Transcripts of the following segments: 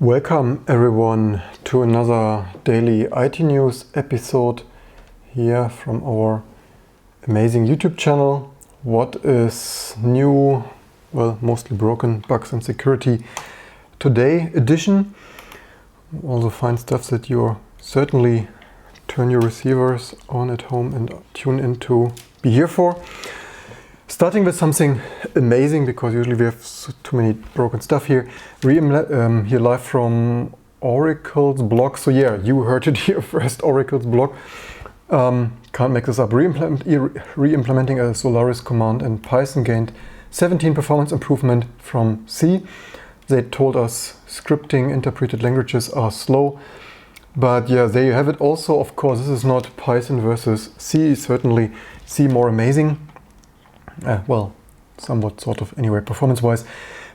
Welcome everyone to another daily IT news episode here from our amazing YouTube channel. What is new? Well, mostly broken bugs and security today edition. Also find stuff that you certainly turn your receivers on at home and tune in to be here for. Starting with something amazing, because usually we have too many broken stuff here. Here live from Oracle's blog. So yeah, you heard it here first, Oracle's blog. Can't make this up. Reimplementing a Solaris command in Python gained 17 performance improvement from C. They told us scripting interpreted languages are slow. But yeah, there you have it. Also, of course, this is not Python versus C. Certainly C more amazing. Well, somewhat sort of anyway, performance-wise.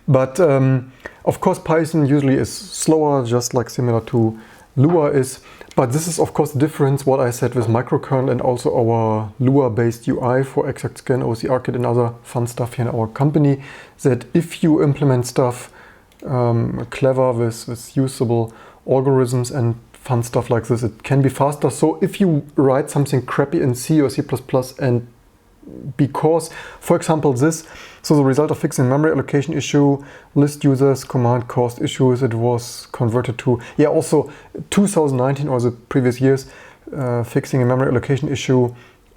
But of course, Python usually is slower, just like similar to Lua is. But this is of course the difference, what I said with microkernel and also our Lua-based UI for Exact Scan, OCR-Kit and other fun stuff here in our company, that if you implement stuff clever with usable algorithms and fun stuff like this, it can be faster. So if you write something crappy in C or C++ and because, for example, this, so the result of fixing memory allocation issue, list users command caused issues, it was converted to, yeah, also 2019 or the previous years, fixing a memory allocation issue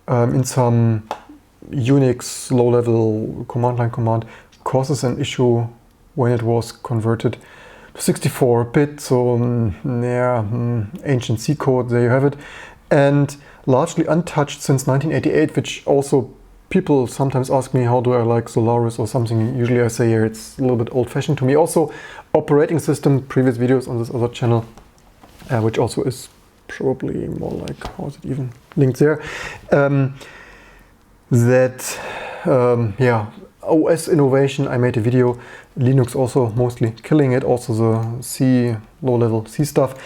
in some Unix low-level command line command causes an issue when it was converted to 64-bit, so yeah, ancient C code, there you have it. And largely untouched since 1988, which also people sometimes ask me, how do I like Solaris or something? Usually I say, yeah, it's a little bit old-fashioned to me. Also, operating system, previous videos on this other channel, which also is probably more like, how is it even linked there? Yeah, OS innovation, I made a video. Linux also mostly killing it, also the C, low-level C stuff.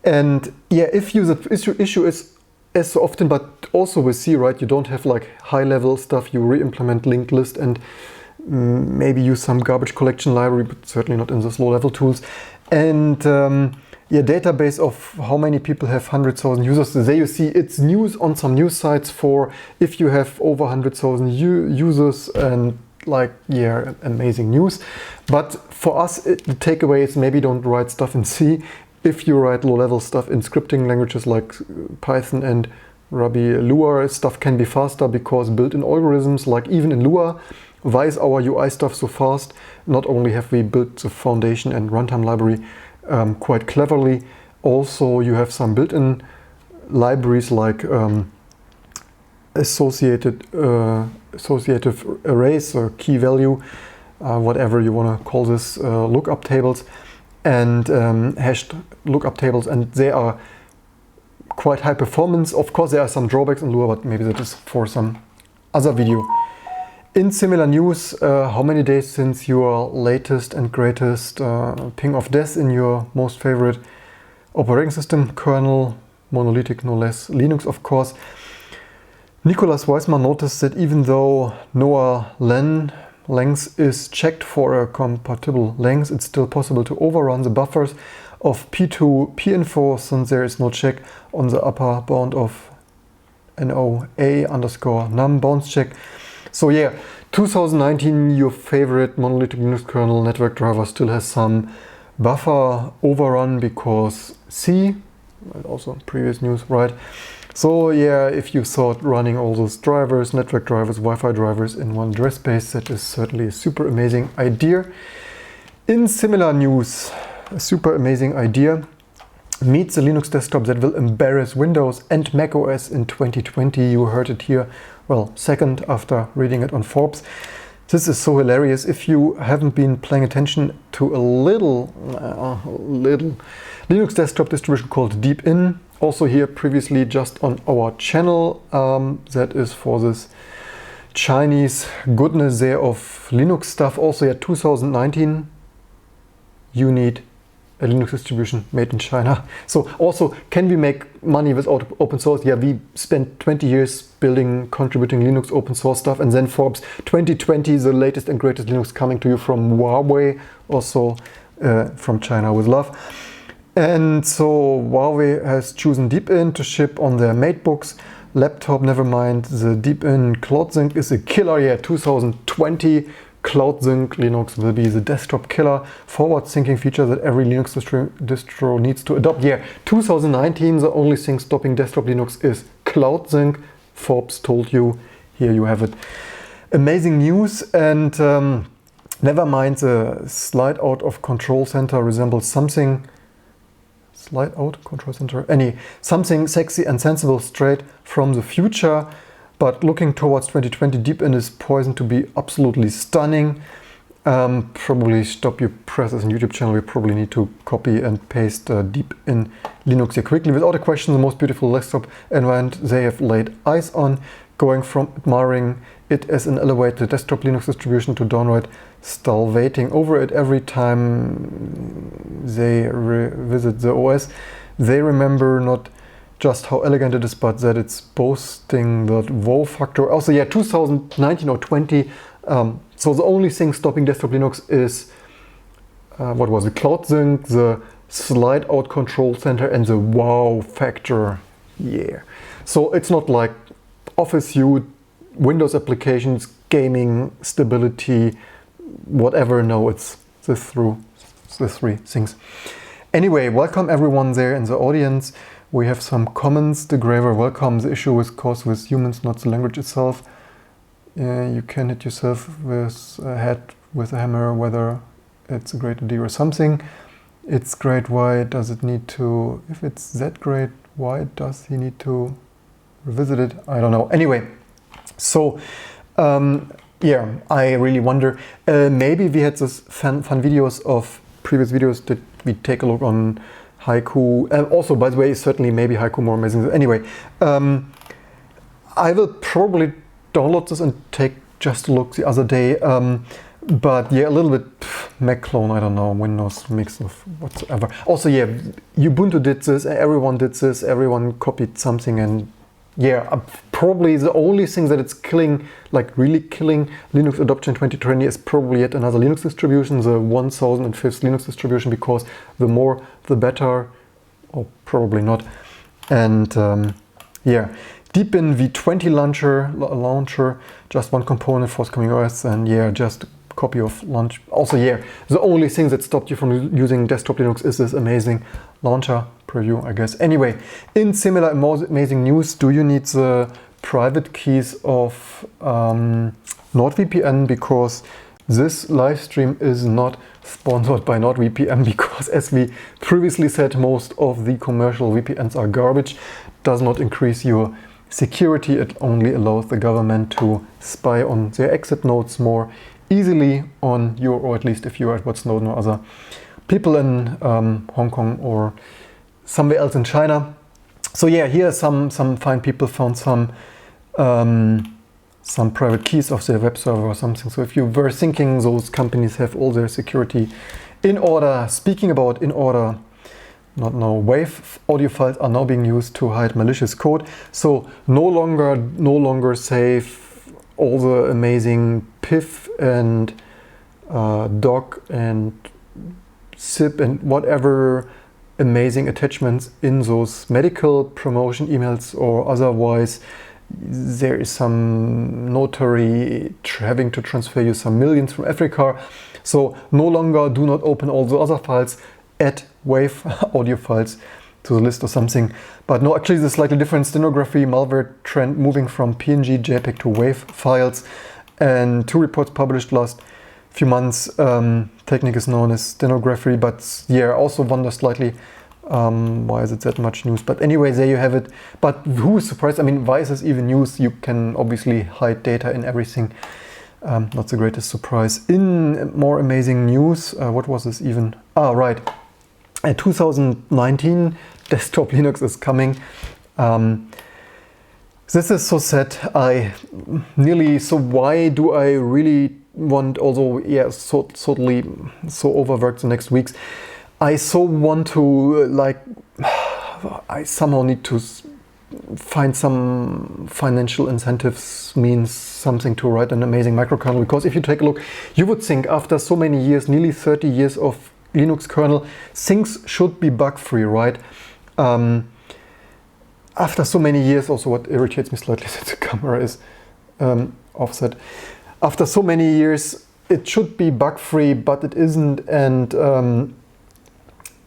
And yeah, if the issue is as so often, but also with C, right, you don't have like high-level stuff, you re-implement linked list and maybe use some garbage collection library, but certainly not in those low-level tools. And yeah, database of how many people have 100,000 users. There you see it's news on some news sites for if you have over 100,000 users, and like, yeah, amazing news. But for us, the takeaway is maybe don't write stuff in C. If you write low-level stuff in scripting languages like Python and Ruby, Lua stuff can be faster because built-in algorithms, like even in Lua, why is our UI stuff so fast? Not only have we built the foundation and runtime library quite cleverly, also you have some built-in libraries like associative arrays or key value, whatever you want to call this, lookup tables, and hashed lookup tables, and they are quite high performance. Of course, there are some drawbacks in Lua, but maybe that is for some other video. In similar news, how many days since your latest and greatest ping of death in your most favorite operating system kernel, monolithic no less, Linux of course. Nicholas Weisman noticed that even though Noah length is checked for a compatible length, it's still possible to overrun the buffers of P2 pinfo, since there is no check on the upper bound of NOA_num bounds check. So yeah, 2019, your favorite monolithic Linux kernel network driver still has some buffer overrun because C, and also previous news, right? So yeah, if you thought running all those drivers, network drivers, Wi-Fi drivers in one address space, that is certainly a super amazing idea. In similar news, a super amazing idea meets a Linux desktop that will embarrass Windows and macOS in 2020. You heard it here, well, second after reading it on Forbes. This is so hilarious. If you haven't been paying attention to a little Linux desktop distribution called Deepin, also here previously just on our channel, that is for this Chinese goodness there of Linux stuff. Also, yeah, 2019, you need a Linux distribution made in China. So also, can we make money without open source? Yeah, we spent 20 years building, contributing Linux open source stuff, and then Forbes 2020, the latest and greatest Linux coming to you from Huawei. Also, from China with love. And so Huawei has chosen Deepin to ship on their MateBooks laptop. Never mind, the Deepin CloudSync is a killer. Yeah, 2020 CloudSync Linux will be the desktop killer forward syncing feature that every Linux distro needs to adopt. Yeah, 2019, the only thing stopping desktop Linux is CloudSync. Forbes told you. Here you have it. Amazing news. And never mind, the slide out of control center resembles something. Slide out control center. Something sexy and sensible straight from the future. But looking towards 2020, Deepin is poised to be absolutely stunning. Probably stop your press as a YouTube channel. We probably need to copy and paste Deepin Linux here quickly. Without a question, the most beautiful desktop environment they have laid eyes on, going from admiring it as an elevated desktop Linux distribution to downright salivating over it every time they revisit the OS. They remember not just how elegant it is, but that it's boasting that wow factor. Also, yeah, 2019 or 20. So the only thing stopping desktop Linux is what was it? CloudSync, the slide out control center, and the wow factor. Yeah. So it's not like Office suite, Windows applications, gaming, stability, whatever. No, it's the three things. Anyway, welcome everyone there in the audience. We have some comments. The Graver, welcome. The issue is caused with humans, not the language itself. You can hit yourself with a head with a hammer, whether it's a great idea or something. It's great, why does it need to, if it's that great, why does he need to revisit it? I don't know. Anyway, so yeah, I really wonder, maybe we had this fun videos of previous videos that we take a look on Haiku. Also, by the way, certainly maybe Haiku more amazing. Anyway, I will probably download this and take just a look the other day. But yeah, a little bit Mac clone, I don't know, Windows mix of whatsoever. Also, yeah, Ubuntu did this, everyone did this, everyone copied something, and yeah, probably the only thing that it's killing, like really killing Linux adoption 2020 is probably yet another Linux distribution, the 1005th Linux distribution, because the more the better, or probably not. And yeah, Deepin V20 launcher, just one component, forthcoming OS, and yeah, just copy of launch. Also, yeah, the only thing that stopped you from using desktop Linux is this amazing launcher preview, I guess. Anyway, in similar amazing news, do you need the private keys of NordVPN? Because this live stream is not sponsored by NordVPN, because as we previously said, most of the commercial VPNs are garbage, does not increase your security. It only allows the government to spy on their exit nodes more easily on your, or at least if you're Edward Snowden or other people in Hong Kong or somewhere else in China. So yeah, here some fine people found some private keys of their web server or something. So if you were thinking those companies have all their security in order, speaking about in order, not now, WAV audio files are now being used to hide malicious code. So no longer save all the amazing PIF and doc and zip and whatever amazing attachments in those medical promotion emails, or otherwise there is some notary having to transfer you some millions from Africa. So no longer, do not open all the other files, add WAV audio files to the list or something. But no, actually this is slightly different. Stenography malware trend moving from PNG, JPEG to WAV files, and 2 reports published last few months. Technique is known as stenography, but yeah, I also wonder slightly why is it that much news. But anyway, there you have it. But who is surprised? I mean, why is this even news? You can obviously hide data in everything. Not the greatest surprise. In more amazing news, what was this even? Ah, right. 2019 desktop Linux is coming. This is so sad. So why do I really want, although yeah, so overworked the next weeks, I so want to, like, I somehow need to find some financial incentives, means something to write an amazing microkernel. Because if you take a look, you would think after so many years, nearly 30 years of Linux kernel. Things should be bug-free, right? After so many years, also what irritates me slightly is that the camera is offset. After so many years, it should be bug-free, but it isn't. And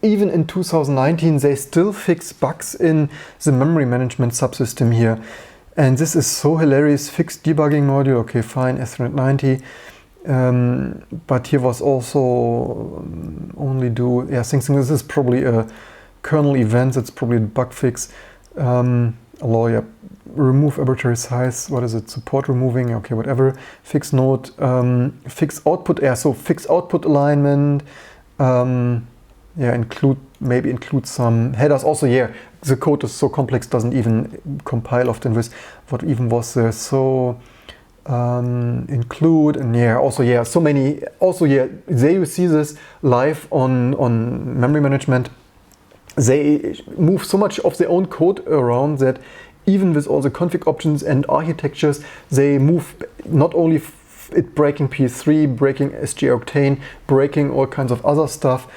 even in 2019, they still fix bugs in the memory management subsystem here. And this is so hilarious. Fixed debugging module, okay, fine, S390. But here was also only do, yeah, thinking this is probably a kernel event, it's probably a bug fix. Allow, yeah, remove arbitrary size, what is it, support removing, okay, whatever. Fix node, fix output, yeah, so fix output alignment. Yeah, maybe include some headers. Also, yeah, the code is so complex, doesn't even compile often with what even was there. So include, and yeah, also, yeah, so many. Also, yeah, there you see this live on memory management. They move so much of their own code around that even with all the config options and architectures, they move not only it breaking PS3, breaking SG Octane, breaking all kinds of other stuff.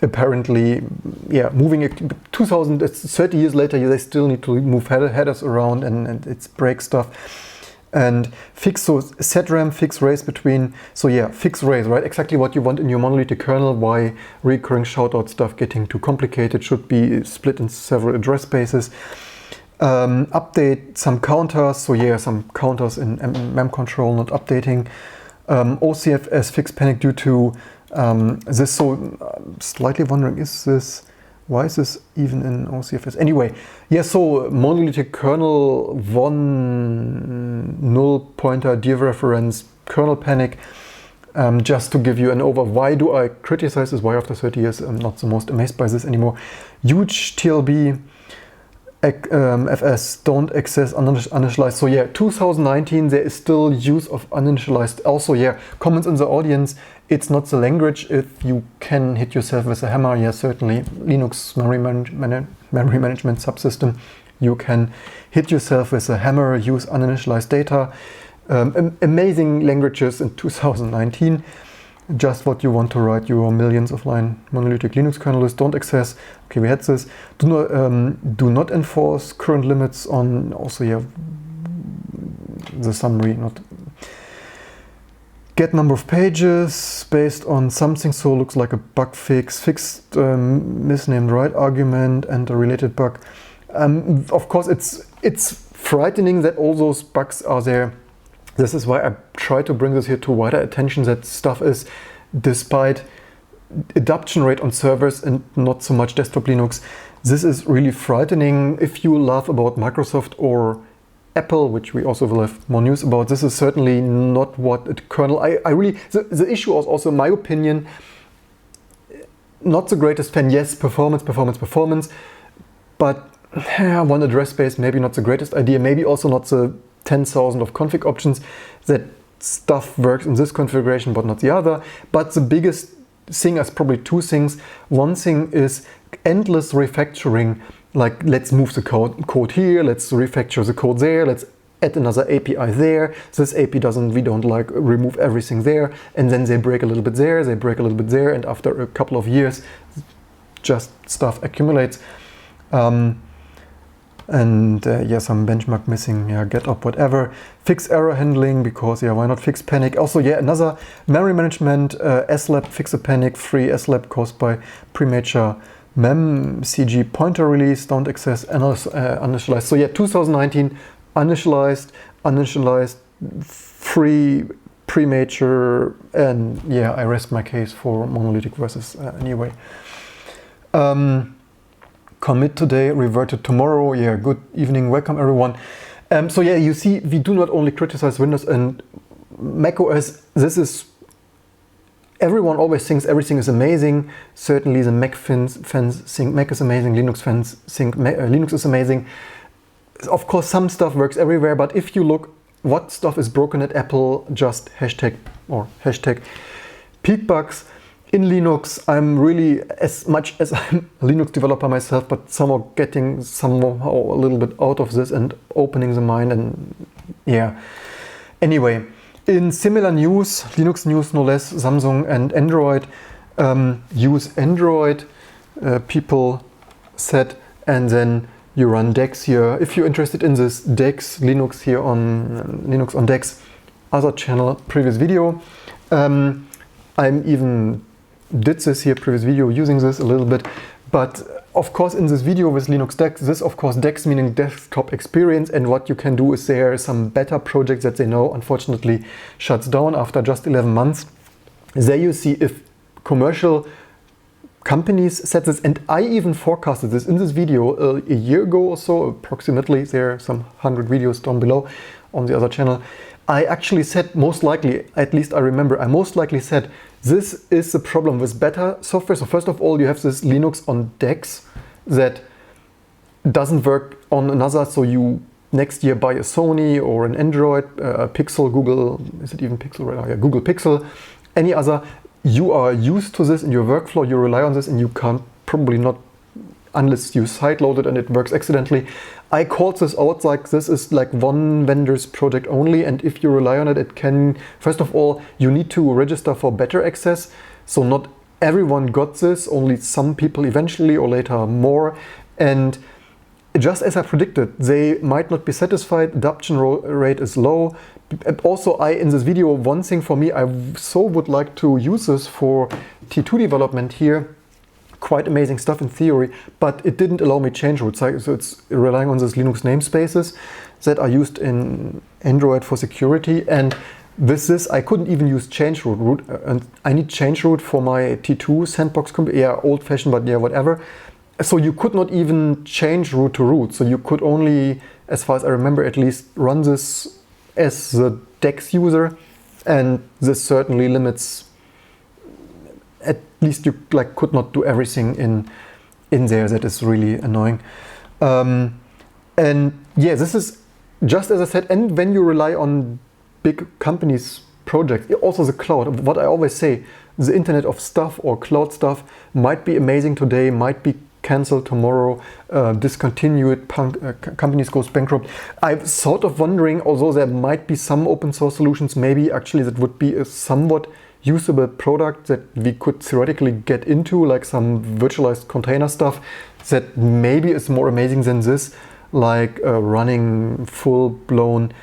Apparently, yeah, moving it 30 years later, they still need to move headers around and it's break stuff. And fix, so set RAM, fix race between, so yeah, fix race, right? Exactly what you want in your monolithic kernel, why recurring shoutout stuff getting too complicated, should be split in several address spaces. Update some counters, so yeah, some counters in mem control not updating. OCFS fix panic due to this, so slightly wondering, why is this even in OCFS? Anyway, yeah, so monolithic kernel, one null pointer dereference, kernel panic. Just to give you an overview, why do I criticize this? Why after 30 years I'm not the most amazed by this anymore? Huge TLB, FS, don't access uninitialized. So yeah, 2019, there is still use of uninitialized. Also, yeah, comments in the audience, it's not the language. If you can hit yourself with a hammer, yeah, certainly. Linux memory management subsystem, you can hit yourself with a hammer, use uninitialized data. Amazing languages in 2019. Just what you want to write your millions of line monolithic Linux kernel don't access. Okay, we had this. Do not enforce current limits on, also, yeah, the summary, not get number of pages based on something, so looks like a bug fix, fixed misnamed write argument and a related bug. Of course, it's frightening that all those bugs are there. This is why I try to bring this here to wider attention, that stuff is, despite adoption rate on servers and not so much desktop Linux, this is really frightening. If you laugh about Microsoft or Apple, which we also will have more news about, this is certainly not what a kernel, I really, the issue was also, in my opinion, not the greatest fan. Yes, performance, but one address space, maybe not the greatest idea, maybe also not the 10,000 of config options, that stuff works in this configuration but not the other. But the biggest thing is probably two things. One thing is endless refactoring, like let's move the code here, let's refactor the code there, let's add another API there, this API we don't like, remove everything there, and then they break a little bit there, they break a little bit there, and after a couple of years just stuff accumulates. Yeah, some benchmark missing, yeah, get up, whatever. Fix error handling, because yeah, why not fix panic? Also, yeah, another memory management, slab, fix a panic, free slab caused by premature mem, CG pointer release, don't access, uninitialized. So yeah, 2019, uninitialized, free, premature, and yeah, I rest my case for monolithic versus anyway. Commit today, reverted tomorrow. Yeah, good evening, welcome everyone. So yeah, you see, we do not only criticize Windows and macOS. This is, everyone always thinks everything is amazing. Certainly the Mac fans think Mac is amazing, Linux fans think Linux is amazing. Of course, some stuff works everywhere, but if you look what stuff is broken at Apple, just hashtag peak bugs. In Linux, I'm really, as much as I'm a Linux developer myself, but somehow getting somehow a little bit out of this and opening the mind, and yeah. Anyway, in similar news, Linux news no less, Samsung and Android, use Android, people said, and then you run DEX here. If you're interested in this DEX, Linux here on Linux on DEX, other channel, previous video. I'm even did this here, previous video, using this a little bit. But of course, in this video with Linux DEX, this of course DEX meaning desktop experience, and what you can do is there are some beta projects that they know unfortunately shuts down after just 11 months. There you see if commercial companies set this, and I even forecasted this in this video a year ago or so, approximately. There are some 100 videos down below on the other channel. I actually said most likely, at least I remember, I most likely said this is the problem with beta software. So first of all, you have this Linux on DEX that doesn't work on another, so you next year buy a Sony or an Android, Pixel, Google, is it even Pixel right now? Yeah, Google Pixel, any other. You are used to this in your workflow, you rely on this, and you can't probably not, unless you sideload it and it works accidentally. I called this out like this is like one vendor's project only, and if you rely on it, it can, first of all, you need to register for better access. So not everyone got this, only some people eventually or later more. And just as I predicted, they might not be satisfied, adoption rate is low. Also, in this video, one thing for me, I so would like to use this for T2 development here. Quite amazing stuff in theory, but it didn't allow me change root. So it's relying on these Linux namespaces that are used in Android for security. And with this, I couldn't even use change root. And I need change root for my T2 sandbox computer. Yeah, old fashioned, but yeah, whatever. So you could not even change root to root. So you could only, as far as I remember, at least run this as the DEX user. And this certainly limits, at least you could not do everything in there. That is really annoying. And yeah, this is just as I said, and when you rely on big companies' projects, also the cloud, what I always say, the Internet of Stuff or cloud stuff might be amazing today, might be cancelled tomorrow, discontinued, companies goes bankrupt. I'm sort of wondering, although there might be some open source solutions, maybe actually that would be a somewhat usable product that we could theoretically get into, like some virtualized container stuff that maybe is more amazing than this, like running full-blown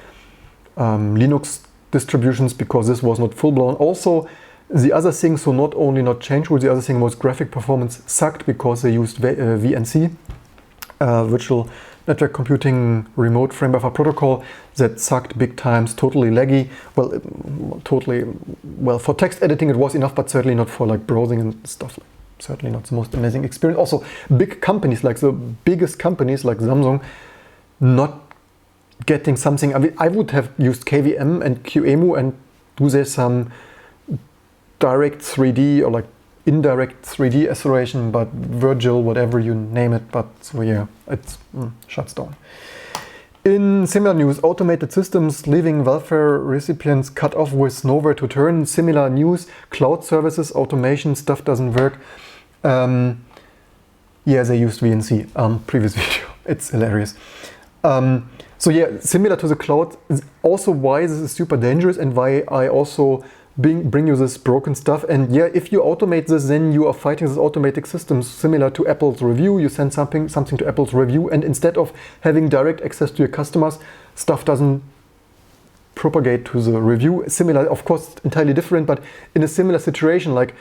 Linux distributions, because this was not full-blown. Also, the other thing, so not only not change root, the other thing was graphic performance sucked because they used VNC, virtual network computing remote frame buffer protocol, that sucked big times, totally laggy. Well, for text editing it was enough, but certainly not for like browsing and stuff. Certainly not the most amazing experience. Also, big companies, like the biggest companies like Samsung, not getting something. I mean, I would have used KVM and QEMU and do there some direct 3D or like indirect 3D acceleration, but Virgil, whatever you name it. But so yeah, it shuts down. In similar news, automated systems leaving welfare recipients cut off with nowhere to turn. Similar news, cloud services, automation stuff doesn't work. Yeah, they used VNC, previous video. It's hilarious. So yeah, similar to the cloud, also why this is super dangerous and why I also bring you this broken stuff. And yeah, if you automate this, then you are fighting this automatic systems similar to Apple's review. You send something to Apple's review, and instead of having direct access to your customers, stuff doesn't propagate to the review. Similar, of course, entirely different, but in a similar situation, like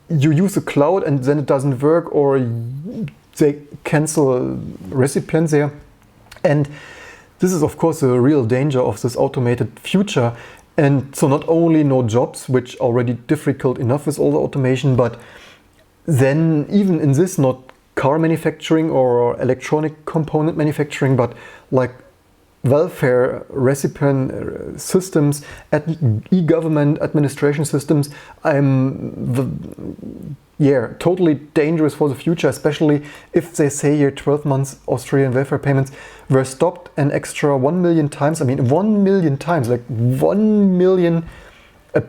you use a cloud and then it doesn't work, or they cancel recipients there. And this is, of course, a real danger of this automated future. And so not only no jobs, which already difficult enough with all the automation, but then even in this, not car manufacturing or electronic component manufacturing, but like welfare recipient systems, e-government administration systems. Yeah, totally dangerous for the future, especially if they say here 12 months Australian welfare payments were stopped an extra 1 million times. I mean, 1 million times, like 1 million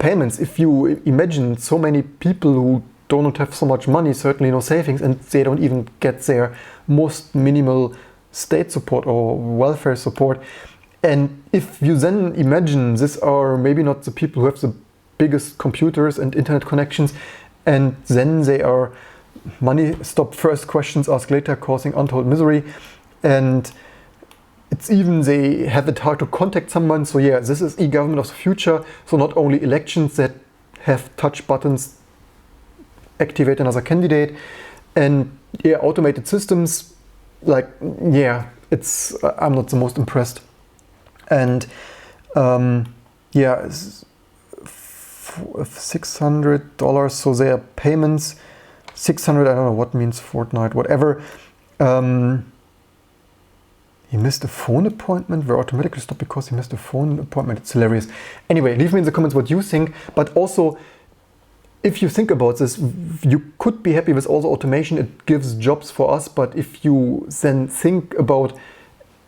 payments. If you imagine so many people who do not have so much money, certainly no savings, and they don't even get their most minimal state support or welfare support. And if you then imagine these are maybe not the people who have the biggest computers and internet connections, and then they are money stop first, questions asked later, causing untold misery. And it's even they have it hard to contact someone. So yeah, this is e-government of the future. So not only elections that have touch buttons, activate another candidate, and yeah, automated systems. Like yeah, it's I'm not the most impressed. And yeah, $600. So their payments, 600. I don't know what means fortnight, whatever. He missed a phone appointment, were automatically stopped because he missed a phone appointment. It's hilarious. Anyway, leave me in the comments what you think. But also, if you think about this, you could be happy with all the automation. It gives jobs for us. But if you then think about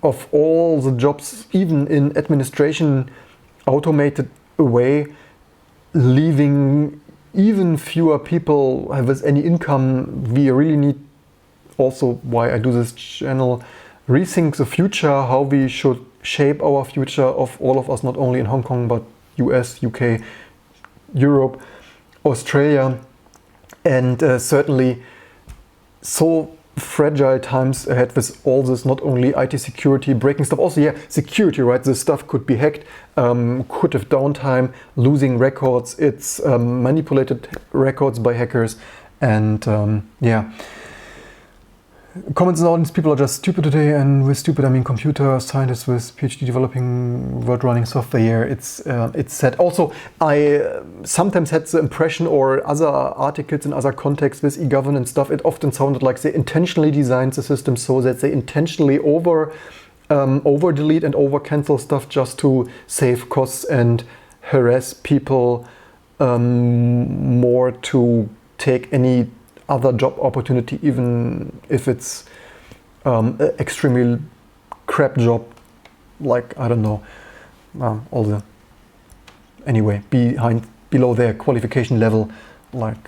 of all the jobs, even in administration, automated away, leaving even fewer people with any income, we really need also why I do this channel, rethink the future, how we should shape our future of all of us, not only in Hong Kong, but US, UK, Europe, Australia, and certainly so fragile times ahead with all this, not only IT security, breaking stuff, also yeah, security, right? This stuff could be hacked, could have downtime, losing records, it's manipulated records by hackers, and yeah. Comments in the audience, people are just stupid today, and with stupid I mean computer scientists with PhD developing world running software here. It's sad. Also, I sometimes had the impression, or other articles in other contexts with e-governance stuff, it often sounded like they intentionally designed the system so that they intentionally over delete and over cancel stuff just to save costs and harass people more to take any other job opportunity, even if it's an extremely crap job, like I don't know, all the anyway below their qualification level, like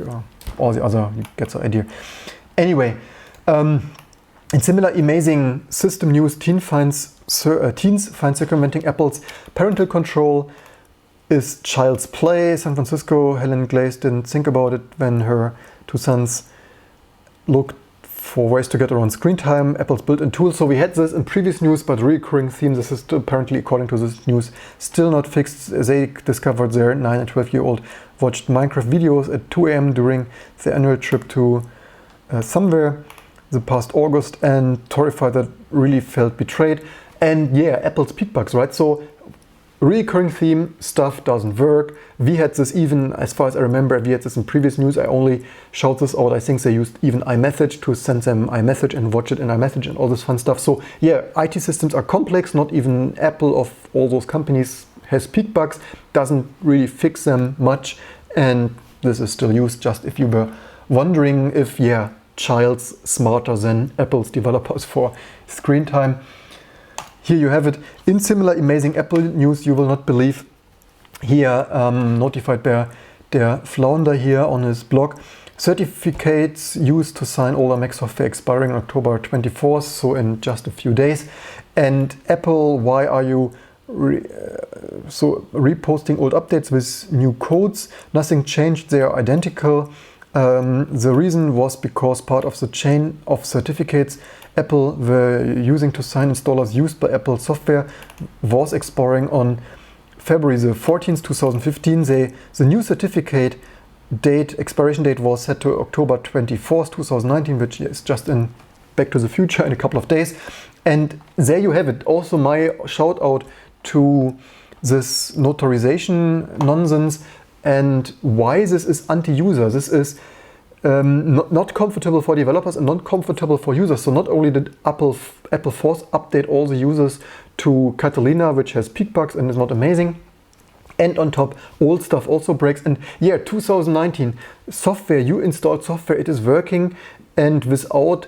all the other, you get the idea. Anyway, in similar amazing system news, teens find circumventing Apple's parental control is child's play. San Francisco, Helen Glaze didn't think about it when her two sons looked for ways to get around screen time, Apple's built-in tool. So we had this in previous news, but recurring theme, this is apparently, according to this news, still not fixed. They discovered their 9 and 12-year-old watched Minecraft videos at 2 a.m. during their annual trip to somewhere the past August, and terrified that really felt betrayed. And yeah, Apple's peak bugs, right? So recurring theme stuff doesn't work. We had this even, as far as I remember, we had this in previous news. I only showed this out. I think they used even iMessage to send them iMessage and watch it in iMessage and all this fun stuff. So yeah, IT systems are complex. Not even Apple of all those companies has peak bugs. Doesn't really fix them much. And this is still used, just if you were wondering if, yeah, child's smarter than Apple's developers for screen time. Here you have it. In similar amazing Apple news, you will not believe. Here, notified by their founder here on his blog. Certificates used to sign older Mac software expiring on October 24th, so in just a few days. And Apple, why are you reposting old updates with new codes? Nothing changed, they are identical. The reason was because part of the chain of certificates Apple were using to sign installers used by Apple software was expiring on February the 14th, 2015. The new certificate expiration date was set to October 24th, 2019, which is just in Back to the Future in a couple of days. And there you have it. Also my shout out to this notarization nonsense and why this is anti-user. This is not comfortable for developers and not comfortable for users. So not only did Apple force update all the users to Catalina, which has peak bugs and is not amazing, and on top old stuff also breaks. And yeah, 2019 software, you installed software, it is working, and without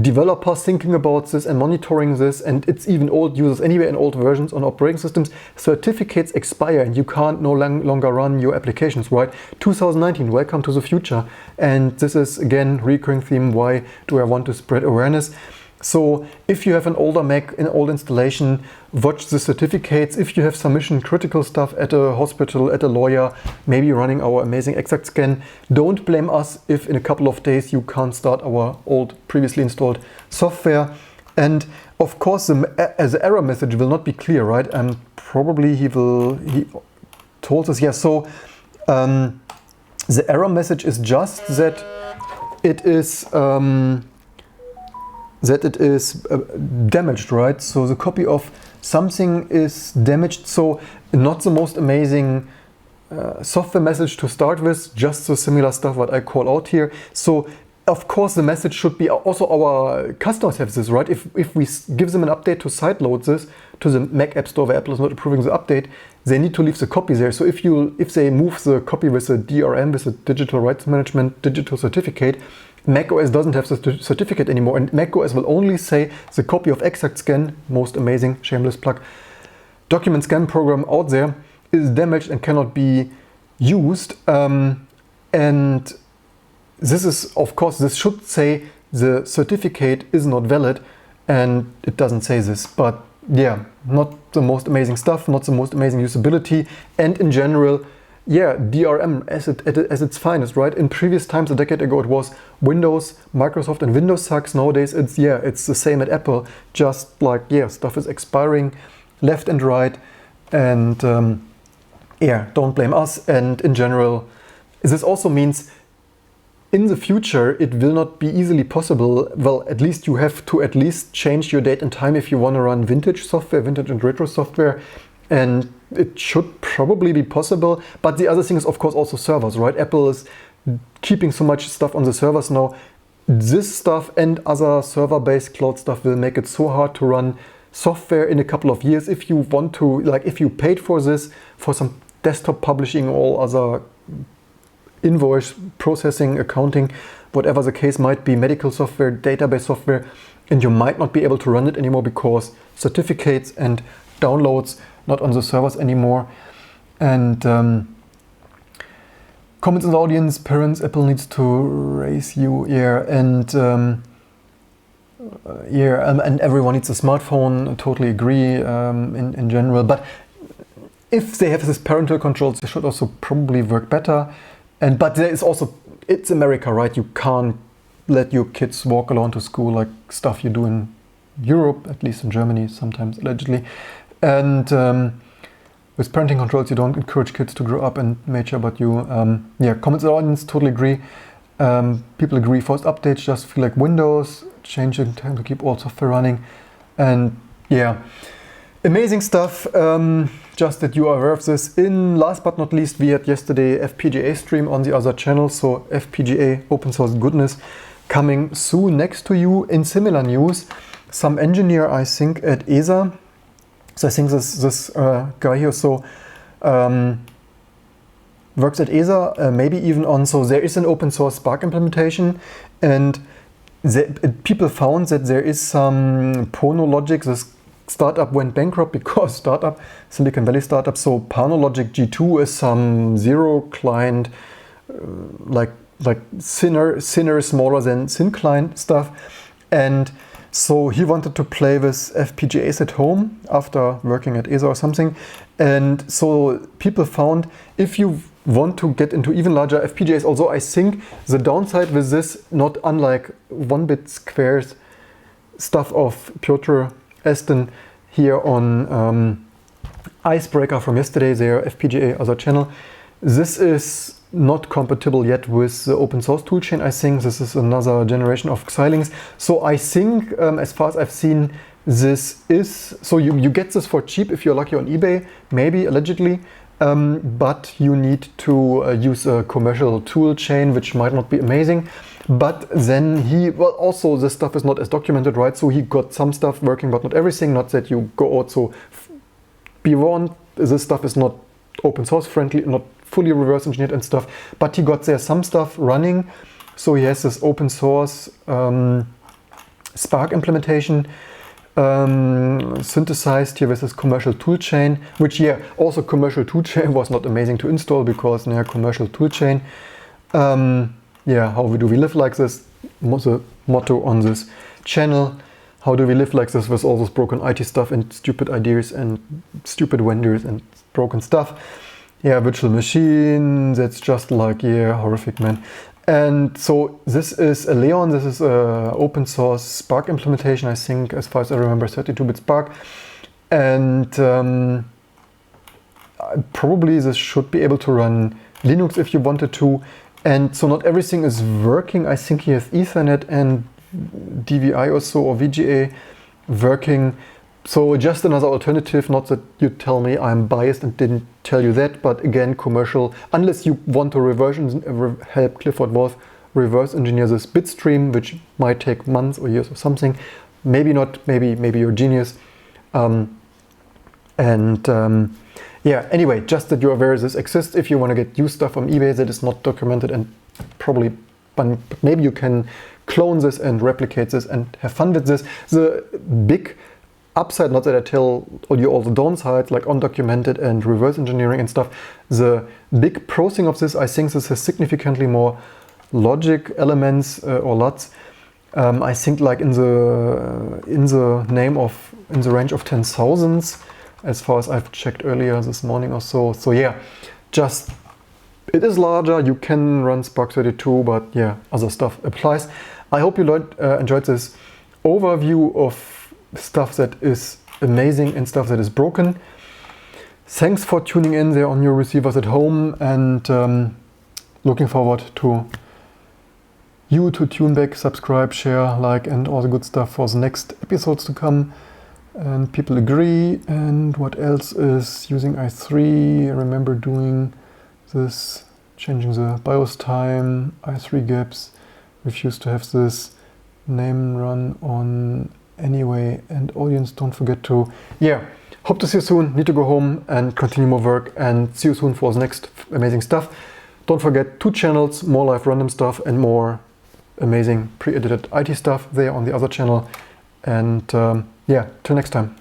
developers thinking about this and monitoring this, and it's even old users anyway and old versions on operating systems, certificates expire and you can't no longer run your applications, right? 2019, welcome to the future. And this is again recurring theme, why do I want to spread awareness? So if you have an older Mac, an old installation, watch the certificates. If you have some mission critical stuff at a hospital, at a lawyer, maybe running our amazing exact scan, don't blame us if in a couple of days you can't start our old previously installed software. And of course, the error message will not be clear, right? And probably he told us, yeah, so the error message is just that it is damaged, right? So the copy of something is damaged. So not the most amazing software message to start with, just the similar stuff what I call out here. So of course the message should be also our customers have this, right? If we give them an update to sideload this to the Mac App Store where Apple is not approving the update, they need to leave the copy there. So if they move the copy with a DRM, with a digital rights management digital certificate, macOS doesn't have the certificate anymore, and macOS will only say the copy of exact scan, most amazing shameless plug, document scan program out there, is damaged and cannot be used. And this is, of course, this should say the certificate is not valid, and it doesn't say this. But yeah, not the most amazing stuff, not the most amazing usability, and in general, yeah, DRM as its finest, right? In previous times, a decade ago, it was Windows, Microsoft, and Windows sucks. Nowadays, it's the same at Apple. Just like, yeah, stuff is expiring left and right, and yeah, don't blame us. And in general, this also means in the future, it will not be easily possible. Well, at least you have to at least change your date and time if you want to run vintage software, vintage and retro software. And it should probably be possible. But the other thing is, of course, also servers, right? Apple is keeping so much stuff on the servers now. This stuff and other server-based cloud stuff will make it so hard to run software in a couple of years. If you want to, like if you paid for this, for some desktop publishing, all other invoice processing, accounting, whatever the case might be, medical software, database software, and you might not be able to run it anymore because certificates and downloads not on the servers anymore. And comments in the audience, parents, Apple needs to raise you, yeah, and and everyone needs a smartphone. I totally agree in general. But if they have this parental controls, they should also probably work better. But there is also, it's America, right? You can't let your kids walk alone to school like stuff you do in Europe, at least in Germany, sometimes allegedly. And with parenting controls, you don't encourage kids to grow up in nature, but you, yeah, comments in the audience, totally agree. People agree, forced updates just feel like Windows, changing time to keep all software running. And yeah, amazing stuff. Just that you are aware of this. Last but not least, we had yesterday FPGA stream on the other channel. So FPGA open source goodness coming soon next to you. In similar news, some engineer, I think at ESA, so I think this guy here, so works at ESA, maybe even on, so there is an open source Spark implementation, and people found that there is some Pono Logic, this startup went bankrupt because startup, Silicon Valley startup, so Panologic G2 is some zero client, like thinner, smaller than thin client stuff. And so he wanted to play with FPGAs at home after working at ESA or something. And so people found if you want to get into even larger FPGAs, although I think the downside with this, not unlike 1-bit squares stuff of Piotr Aston here on Icebreaker from yesterday, their FPGA other channel. This is not compatible yet with the open source toolchain. I think this is another generation of Xilinx. So I think, as far as I've seen, this is, so you get this for cheap if you're lucky on eBay, maybe, allegedly, but you need to use a commercial tool chain, which might not be amazing. But then well, also this stuff is not as documented, right? So he got some stuff working, but not everything. Not that you go out, so be warned, this stuff is not open source friendly, not fully reverse engineered and stuff, but he got there some stuff running. So he has this open source Spark implementation synthesized here with this commercial toolchain, which, yeah, also commercial toolchain was not amazing to install because, yeah, commercial toolchain. Yeah, how do we live like this? The motto on this channel. how do we live like this with all this broken IT stuff and stupid ideas and stupid vendors and broken stuff? Yeah, virtual machine, that's just like, yeah, horrific, man. And so this is a Leon, this is a open source Spark implementation, I think, as far as I remember, 32-bit Spark. And probably this should be able to run Linux if you wanted to. And so not everything is working. I think he has Ethernet and DVI or so, or VGA working. So just another alternative, not that you tell me I'm biased and didn't tell you that, but again, commercial, unless you want to help Clifford Wolf reverse engineer this bitstream, which might take months or years or something. Maybe not, maybe you're a genius. Yeah, anyway, just that you're aware this exists. If you want to get used stuff from eBay that is not documented, and probably, but maybe you can clone this and replicate this and have fun with this. The big upside, not that I tell you all the downsides, like undocumented and reverse engineering and stuff. The big pro thing of this, I think this has significantly more logic elements or LUTs. I think like in the range of 10,000s, as far as I've checked earlier this morning or so. So yeah, just it is larger. You can run Spark 32, but yeah, other stuff applies. I hope you enjoyed this overview of stuff that is amazing and stuff that is broken. Thanks for tuning in there on your receivers at home, and looking forward to you to tune back, subscribe, share, like, and all the good stuff for the next episodes to come. And people agree. And what else is using i3? I remember doing this, changing the BIOS time, i3 gaps. Refuse to have this name run on anyway. And audience, don't forget to, yeah, hope to see you soon. Need to go home and continue more work, and see you soon for the next amazing stuff. Don't forget 2 channels, more live random stuff and more amazing pre-edited IT stuff there on the other channel. And yeah, till next time.